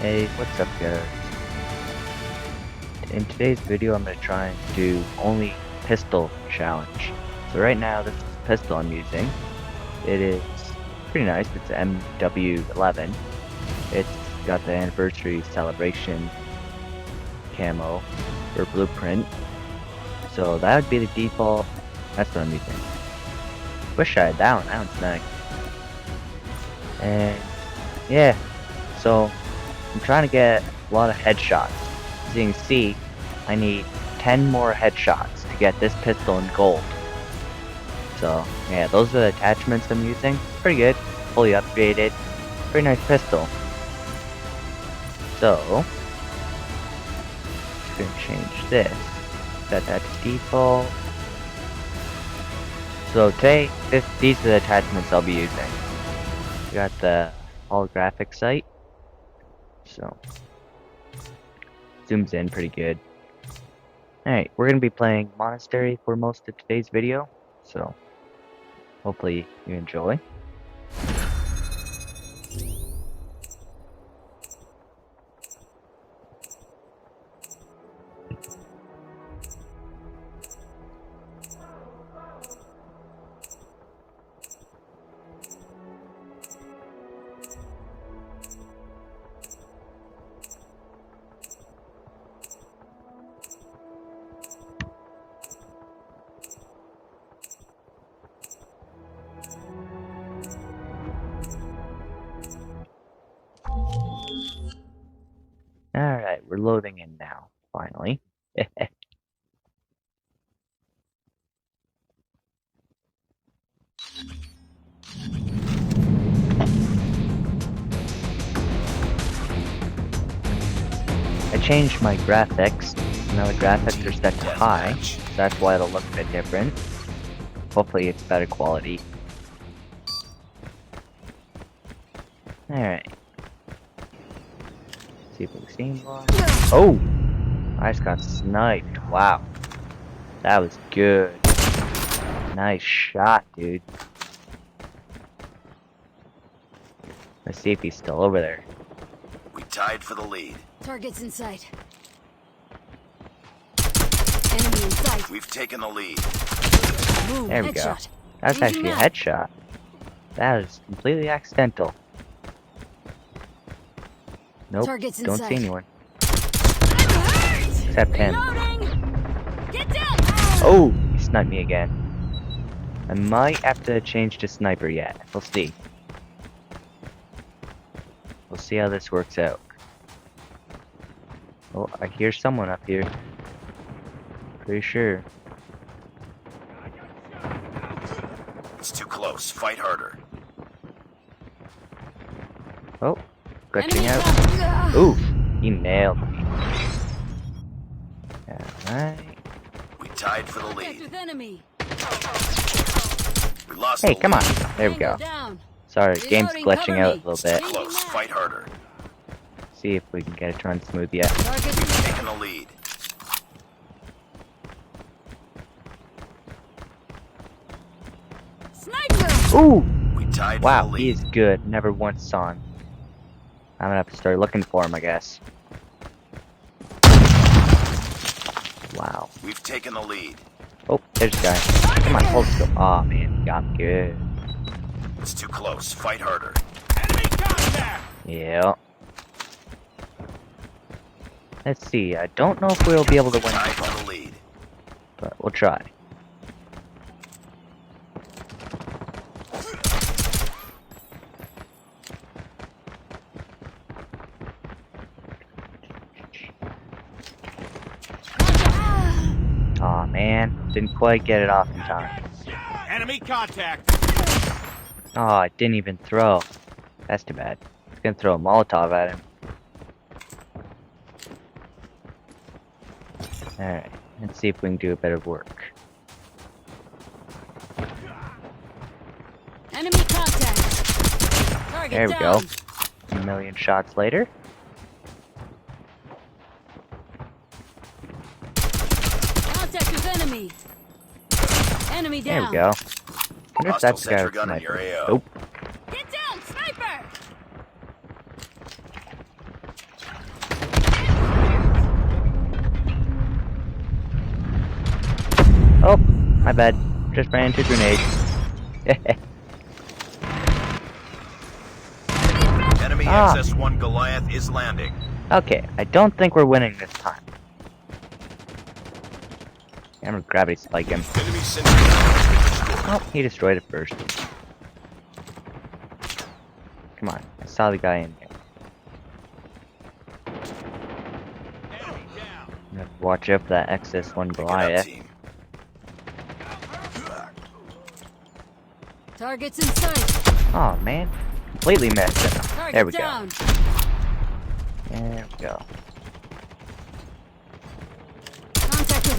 Hey, what's up guys? In today's video I'm going to try and do only pistol challenge. So right now this is the pistol I'm using. It is pretty nice, it's MW11. It's got the anniversary celebration camo or blueprint. So that would be the default, that's what I'm using. Wish I had that one, that one's nice. And yeah, so I'm trying to get a lot of headshots. As you can see, I need 10 more headshots to get this pistol in gold. So yeah, those are the attachments I'm using. Pretty good, fully upgraded, pretty nice pistol. So, just gonna change this, set that to default. So today, these are the attachments I'll be using. We got the holographic sight, so zooms in pretty good. Alright, we're gonna be playing Monastery for most of today's video, so hopefully you enjoy. Alright, we're loading in now, finally. I changed my graphics. Now the graphics are set to high, so that's why it'll look a bit different. Hopefully it's better quality. Alright. See if we can see one. Oh! I just got sniped. Wow. That was good. Nice shot, dude. Let's see if he's still over there. We tied for the lead. Target's in sight. Enemy in sight. We've taken the lead. Boom, There we go. headshot. That's actually a headshot. That is completely accidental. Nope, Target's in don't sight. see anyone. Except him. Get down! Oh, he sniped me again. I might have to change to sniper yet. We'll see. We'll see how this works out. Oh, I hear someone up here. Pretty sure. It's too close. Fight harder. Oh, glitching Enemy out. Ooh, he nailed me. Alright. We tied for the Contact lead. with enemy. We lost Hey, the come on. lead. There we go. Down. Sorry, game's Reloading, glitching cover out a me. little bit. Close. Fight harder. See if we can get it to run smooth yet. Target's in We've sight. taken the lead. Sniper! Ooh! We tied Wow, for the he lead. is good. Never once saw him. I'm gonna have to start looking for him, I guess. Wow. We've taken the lead. Oh, there's a guy. Come on, hold still. Aw, man, got me good. It's too close. Fight harder. Yeah. Let's see, I don't know if we'll be able to win Tied this one, for the lead. but we'll try. Aw, man, didn't quite get it off in time. Enemy contact. Oh, I didn't even throw. That's too bad. I was gonna throw a Molotov at him. Alright, let's see if we can do a bit of work. Enemy contact. Target There we down. go. A million shots later. Contact with enemy. Enemy There down. we go. Wonder if Hostile that's the guy sentry with gun in sniper. your AO. Nope. Get down, sniper! My bad. Just ran into a grenade. Enemy Ah. XS-1 Goliath is landing. Okay, I don't think we're winning this time. I'm gonna gravity spike him. Enemy sentry destroyed. Oh, he destroyed it first. Come on, I saw the guy in there. Enemy down. I'm gonna watch out for that XS-1 Pick it up, Goliath. team. Targets in sight. Oh man, completely missed him. Target There we down. go. There we go. Contact with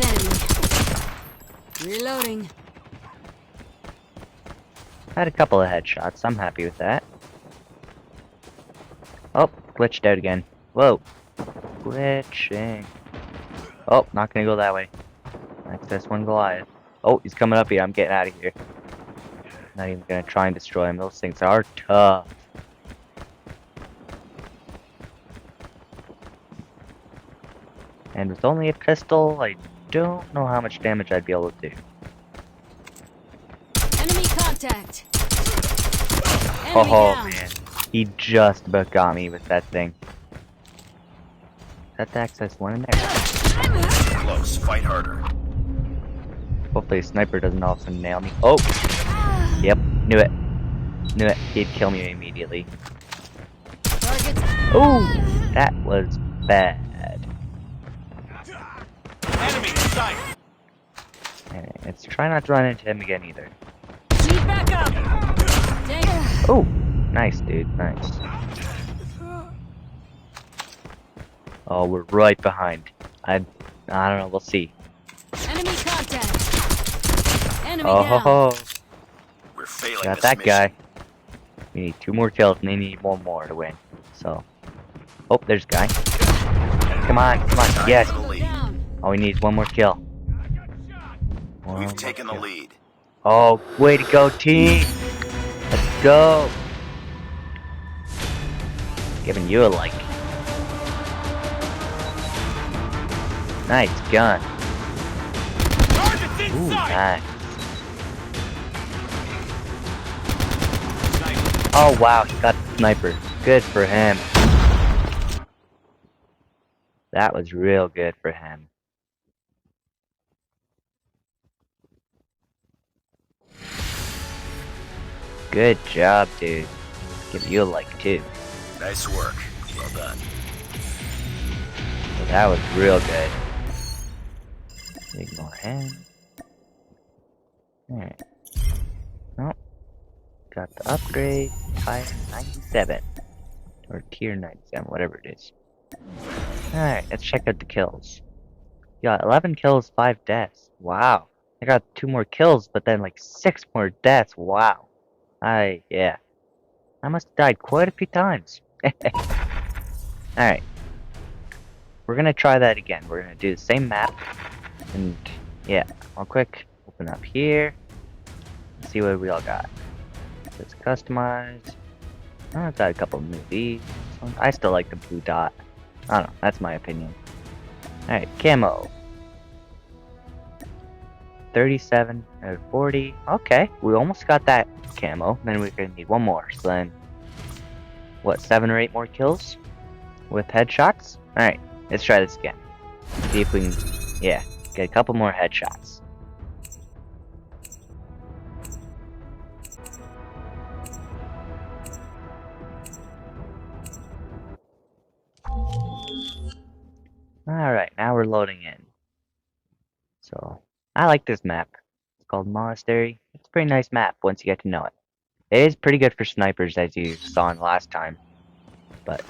enemy. Reloading. Had a couple of headshots. I'm happy with that. Oh, glitched out again. Whoa. Glitching. Oh, not gonna go that way. XS-1 Goliath. Oh, he's coming up here. I'm getting out of here. Not even gonna try and destroy him. Those things are tough. And with only a pistol, I don't know how much damage I'd be able to do. Enemy contact. Enemy Oh down. man, he just about got me with that thing. Is that the XS-1 in there? Close. Fight harder. Hopefully a sniper doesn't all of a sudden nail me. Oh! Yep, knew it. Knew it. He'd kill me immediately. Targets. Oh! That was bad. Enemy in sight. Alright, let's try not to run into him again either. Need backup. Tank. Oh! Nice, dude. Nice. Oh, we're right behind. I don't know. We'll see. Enemy contact. Enemy Oh, down. ho, ho. We're failing Got this that mission. guy. We need 2 more kills, and they need 1 more to win. So, oh, there's a guy. Come on, come on, yes. The lead. Down. All we need is 1 more kill. One We've more taken the kill. lead. Oh, way to go, team! Let's go! Giving you a like. Nice gun. Targets in Ooh, sight. nice. Oh wow, he got the sniper. Good for him. That was real good for him. Good job, dude. Give you a like too. Nice work. Well done. So that was real good. Ignore him. Alright. Oh. Got the upgrade. Tier 97. Or tier 97, whatever it is. Alright, let's check out the kills. Got 11 kills, 5 deaths. Wow. I got 2 more kills, but then like 6 more deaths. Wow. Yeah. I must have died quite a few times. Alright. We're gonna try that again. We're gonna do the same map. And yeah, real quick, open up here. See what we all got. Let's customize. Oh, I've got a couple of movies. I still like the blue dot. I don't know, that's my opinion. Alright, camo. 37 out of 40. Okay, we almost got that camo. Then we're gonna need 1 more. So then, what, 7 or 8 more kills? With headshots? Alright, let's try this again. See if we can, yeah, get a couple more headshots. Alright, now we're loading in. So, I like this map. It's called Monastery. It's a pretty nice map once you get to know it. It is pretty good for snipers, as you saw in last time. But,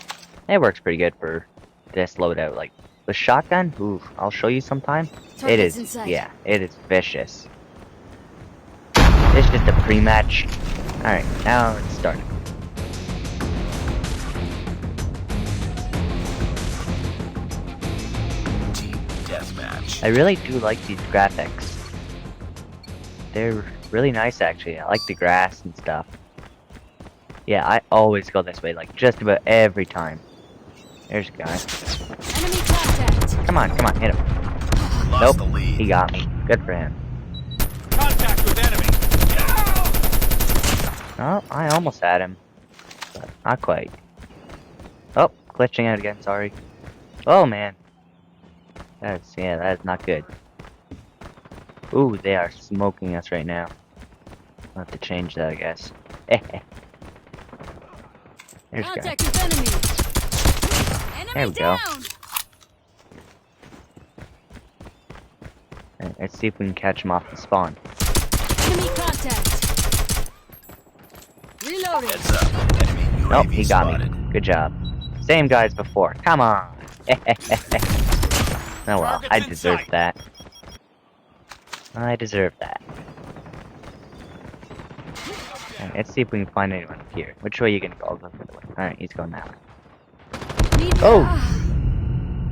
it works pretty good for this loadout. Like, the shotgun, ooh, I'll show you sometime. It Targets in is, sight. yeah, it is vicious. It's just a pre-match. Alright, now let's start. Team deathmatch. I really do like these graphics. They're really nice, actually. I like the grass and stuff. Yeah, I always go this way, like just about every time. There's a guy. Enemy contact. Come on, hit him. Lost Nope, the lead. he got me. Good for him. Oh, I almost had him. But not quite. Oh, glitching out again, sorry. Oh man. That is not good. Ooh, they are smoking us right now. I'll have to change that, I guess. There's a guy. Contact with enemy. Enemy There we go. down. Alright, let's see if we can catch him off the spawn. Enemy contact. Reloading. Heads up. Enemy UAV Nope, he got spotted. me. Good job. Same guy as before. Come on. Oh well, I deserve that. I deserve that. Alright, let's see if we can find anyone up here. Which way are you gonna go? I'll go the other way. Alright, he's going that way. Oh!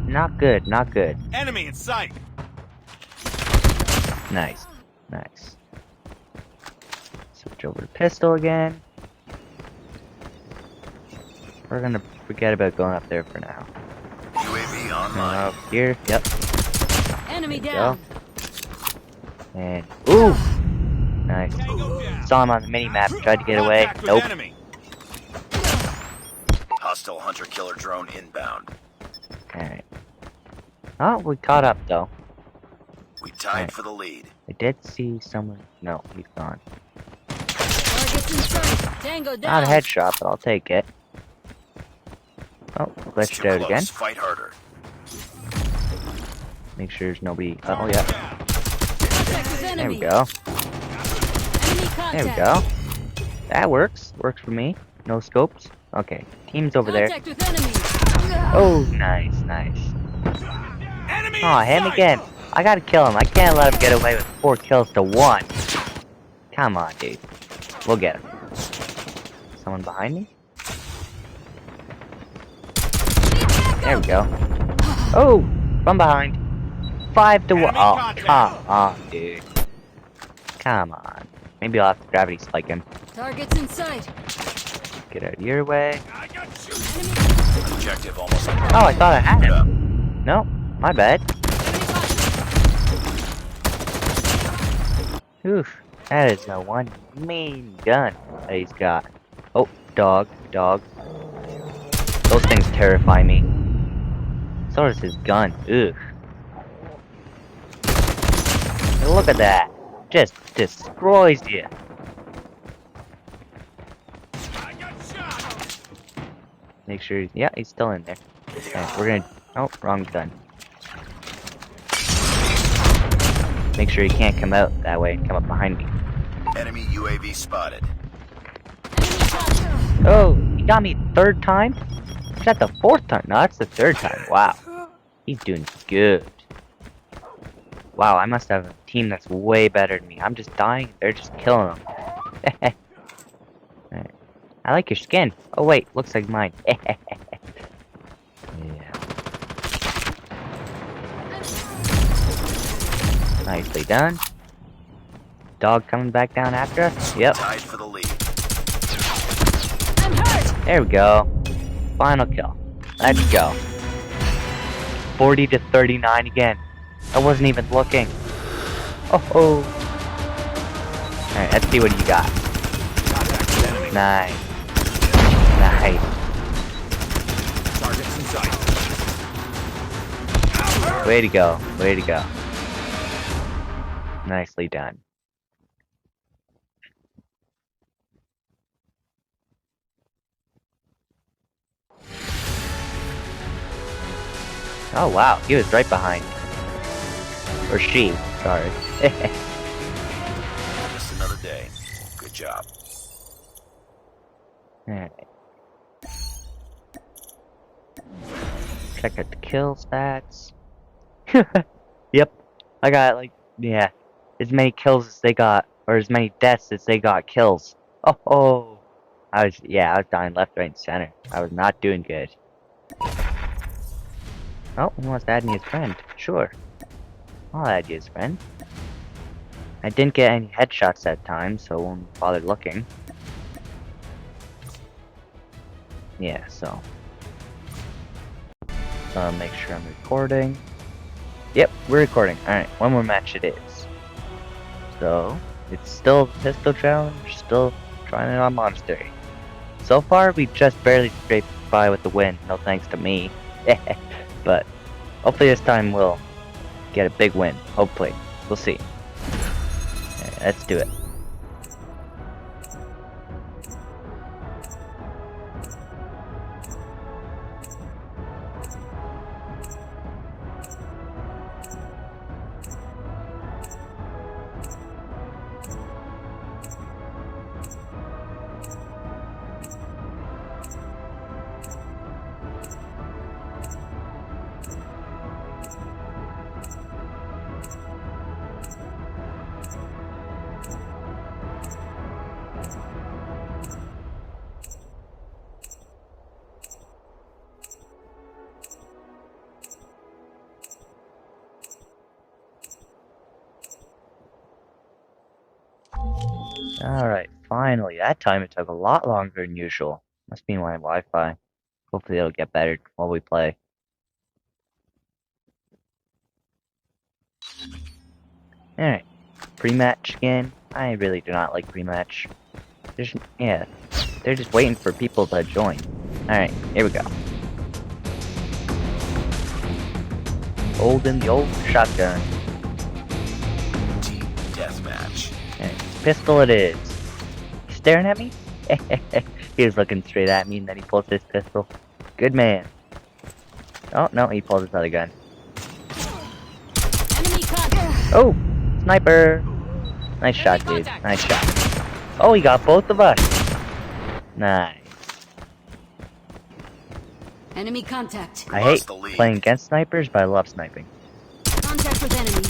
Not good, not good. Enemy in sight. Nice. Nice. Switch over to pistol again. We're gonna forget about going up there for now. UAV online. Up here, yep. Enemy There you down. go. And ooh! Nice. Tango down. Saw him on the mini map, tried to get away. Contact with Nope. enemy. Hostile hunter-killer drone inbound. Alright. Oh, we caught up though. We tied Alright. for the lead. I did see someone. No, he's gone. Targets in sight. Tango down. Not a headshot, but I'll take it. Oh, It's glitched too out close. again. Fight harder. Make sure there's nobody. Oh yeah, Contact with there enemy. we go. Enemy There we contact. go. That works. Works for me. No scopes. Okay, team's over there. Contact with enemy. Oh, nice, nice. Enemy Aw, in him sight. again. I gotta kill him. I can't let him get away with 4 kills to 1. Come on, dude. We'll get him. Someone behind me? There we go. Oh, from behind. 5 to 1. Enemy Oh, contact. come on, dude. Come on. Maybe I'll have to gravity spike him. Targets in sight. Get out of your way. I got you. Enemy. Objective almost. Oh, I thought I had Keep it up. him. No, my bad. Enemy contact. Oof. That is the one mean gun that he's got. Oh, dog, dog. Those things terrify me. So does his gun. Ugh. Look at that. Just destroys you. I got shot. Make sure he's, yeah, he's still in there. Okay, we're gonna, oh, wrong gun. Make sure he can't come out that way and come up behind me. Enemy UAV spotted. Enemy contact. Oh, he got me 3rd time? Is that the 4th time? No, that's the 3rd time. Wow. He's doing good. Wow, I must have a team that's way better than me. I'm just dying. They're just killing them. Alright. I like your skin. Oh wait, looks like mine. Yeah. Nicely done. Dog coming back down after us? Yep. Tied for the lead. I'm hurt. There we go. Final kill. Let's go. 40 to 39 again. I wasn't even looking. Oh. Alright, let's see what you got. Contact with enemy. Nice. Nice. Targets in sight. Way to go. Way to go. Nicely done. Oh wow, he was right behind. Or she, sorry. Just another day. Good job. Alright. Check out the kill stats. Yep. I got like, yeah, as many kills as they got, or as many deaths as they got kills. Oh. I was dying left, right, and center. I was not doing good. Oh, he wants to add me as friend. Sure. I'll add you as friend. I didn't get any headshots that time, so I won't bother looking. Yeah, so. Make sure I'm recording. Yep, we're recording. Alright, one more match it is. So, it's still pistol challenge, still Trying it on Monastery. So far, we just barely scraped by with the win, no thanks to me. But hopefully this time we'll get a big win. Hopefully. We'll see. Alright, let's do it. Alright, finally. That time it took a lot longer than usual. Must be my Wi-Fi. Hopefully it'll get better while we play. Alright, pre-match again. I really do not like pre-match. They're just waiting for people to join. Alright, here we go. Holding the old shotgun. Team deathmatch. And pistol it is. You staring at me? He was looking straight at me and then he pulls his pistol. Good man. Oh, no, he pulled his other gun. Enemy contact. Oh! Sniper! Nice shot, dude. contact. Nice shot. Oh, he got both of us! Nice. Enemy contact. I Lost hate the lead. playing against snipers, but I love sniping. Contact with enemy.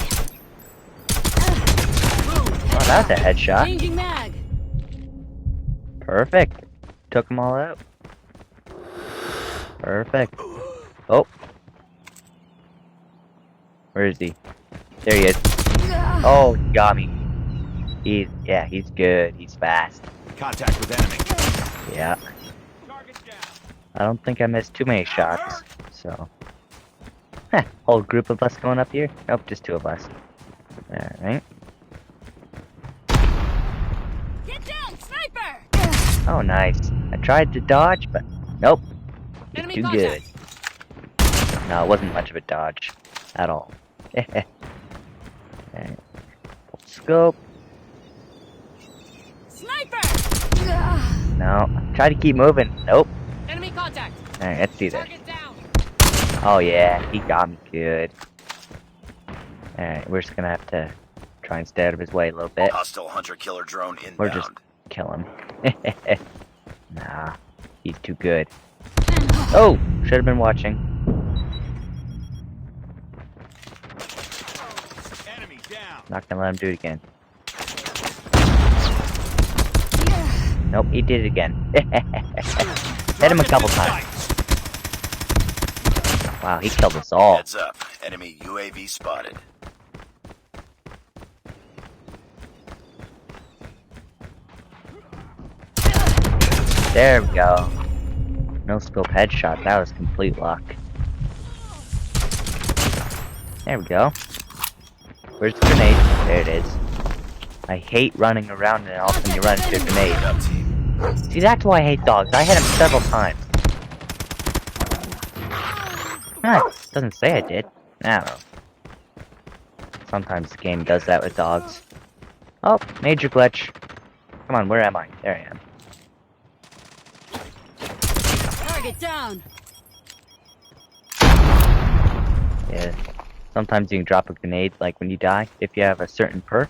Oh, that's a headshot. Changing mag. Perfect. Took them all out. Perfect. Oh. Where is he? There he is. Oh, he got me. He's good. He's fast. Contact with enemy. Yeah. Target down. I don't think I missed too many shots, so. Whole group of us going up here? Nope, just two of us. Alright. Get down, sniper. Oh, nice. I tried to dodge, but nope. He's Enemy too contact. good. No, it wasn't much of a dodge. At all. Alright. Scope. Sniper. No. Try to keep moving. Nope. Enemy contact. Alright, let's see this. Target down. Oh yeah, he got me good. Alright, we're just gonna have to try and stay out of his way a little bit. Hostile hunter-killer drone inbound. Or just kill him. Nah, he's too good. Oh! Should have been watching. Enemy down. Not gonna let him do it again. Nope, he did it again. Hit him a couple times. Wow, he killed us all. Heads up. Enemy UAV spotted. There we go. No scope headshot, that was complete luck. There we go. Where's the grenade? There it is. I hate running around and all of a sudden you run into a grenade. Good up, team. See, that's why I hate dogs. I hit him several times. Doesn't say I did. I don't know. Sometimes the game does that with dogs. Oh, major glitch. Come on, where am I? There I am. Target down. Yeah. Sometimes you can drop a grenade, like when you die, if you have a certain perk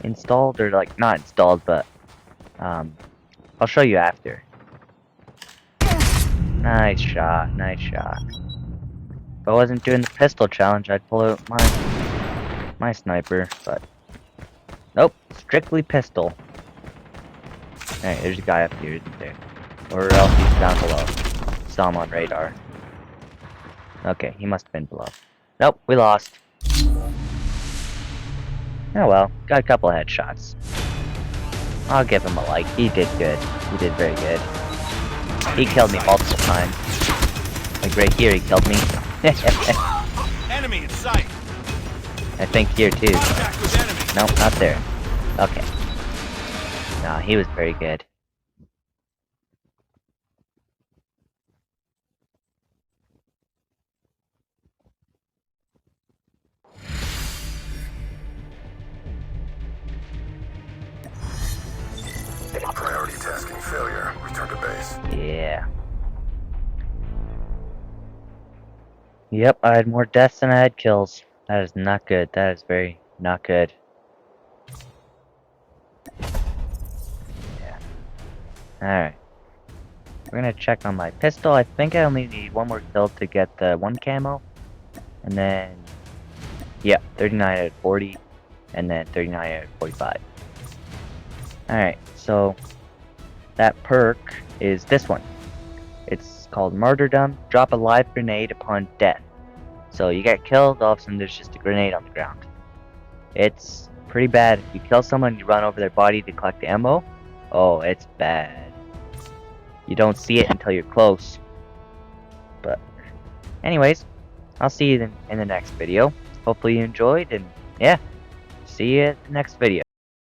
installed, or like, not installed, but, I'll show you after. Nice shot, nice shot. If I wasn't doing the pistol challenge, I'd pull out my sniper, but nope, strictly pistol. Alright, there's a guy up here, isn't there? Or else he's down below. Saw him on radar. Okay, he must have been below. Nope, we lost. Oh well, got a couple of headshots. I'll give him a like. He did good. He did very good. He killed me multiple times. Like right here, he killed me. Enemy in sight. I think here too. Contact with enemy. Nope, not there. Okay. No, he was very good. Priority tasking failure. Return to base. Yeah. Yep, I had more deaths than I had kills. That is not good. That is very not good. Yeah. Alright. We're gonna check on my pistol. I think I only need one more kill to get the 1 camo. And then, yeah, 39 out of 40. And then 39 out of 45. Alright, so that perk is this one. It's called Martyrdom. Drop a live grenade upon death. So you get killed, all of a sudden there's just a grenade on the ground. It's pretty bad. If you kill someone, you run over their body to collect the ammo. Oh, it's bad. You don't see it until you're close. But anyways, I'll see you in the next video. Hopefully you enjoyed, and yeah, see you in the next video.